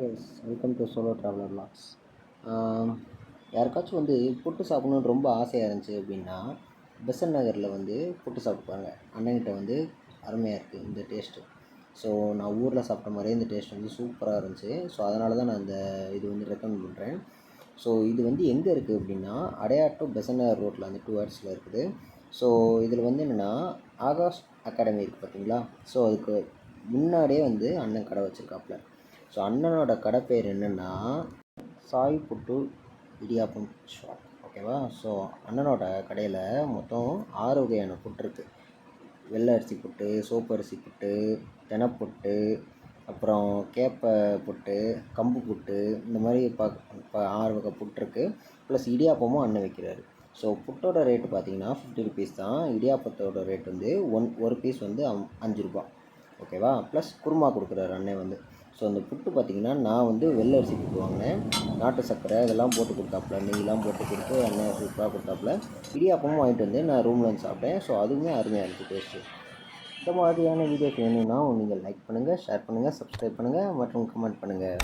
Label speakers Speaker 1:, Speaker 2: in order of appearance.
Speaker 1: Guys, welcome to solo traveller vlogs. யாருக்காச்சும் வந்து புட்டு சாப்பிடணுன்னு ரொம்ப ஆசையாக இருந்துச்சு அப்படின்னா பெசன்ட் நகரில் வந்து புட்டு சாப்பிட்டுப்பாங்க. அண்ணன்கிட்ட வந்து அருமையாக இருக்குது இந்த டேஸ்ட்டு. ஸோ நான் ஊரில் சாப்பிட்ட மாதிரியே இந்த டேஸ்ட் வந்து சூப்பராக இருந்துச்சு. ஸோ அதனால தான் நான் இந்த இது வந்து ரெக்கமெண்ட் பண்ணுறேன். ஸோ இது வந்து எங்கே இருக்குது அப்படின்னா அடையார் டு பெசன்ட் நகர் ரோட்டில் அந்த 2 hours இருக்குது. ஸோ இதில் வந்து என்னென்னா ஆகாஷ் அகாடமி இருக்குது பார்த்தீங்களா. ஸோ அதுக்கு முன்னாடியே வந்து அண்ணன் கடை வச்சுருக்காப்புல. ஸோ அண்ணனோட கடை பேர் என்னென்னா சாய் புட்டு இடியாப்பம் ஷாப், ஓகேவா. ஸோ அண்ணனோட கடையில் மொத்தம் 6 வகையான புட்டு இருக்குது. வெள்ளை அரிசி புட்டு, சோப்பு அரிசி புட்டு, தெனப்புட்டு, அப்புறம் கேப்பை புட்டு, கம்பு புட்டு, இந்த மாதிரி 6 வகை புட்டு இருக்குது. ப்ளஸ் இடியாப்பமும் அண்ணன் வைக்கிறாரு. ஸோ புட்டோட ரேட்டு பார்த்தீங்கன்னா 50 rupees தான். இடியாப்பத்தோட ரேட் வந்து ஒரு பீஸ் வந்து 5 ரூபா, ஓகேவா. ப்ளஸ் குருமா கொடுக்குறாரு அண்ணன் வந்து. ஸோ அந்த புட்டு பார்த்திங்கன்னா நான் வந்து வெள்ளை அரிசி புட்டு வாங்கினேன். நாட்டு சர்க்கரை இதெல்லாம் போட்டு கொடுத்தாப்புல, நெய்யெல்லாம் போட்டு கொடுத்து அண்ணன் சூப்பராக கொடுத்தாப்புல. இடியாப்பமும் வாங்கிட்டு வந்து நான் ரூமில் வந்து சாப்பிட்டேன். ஸோ அதுவுமே அருமையாக இருக்குது டேஸ்ட்டு. இந்த மாதிரியான வீடியோஸ் வேணும்னா நீங்கள் லைக் பண்ணுங்கள், ஷேர் பண்ணுங்கள், சப்ஸ்கிரைப் பண்ணுங்கள் மற்றும் கமெண்ட் பண்ணுங்கள்.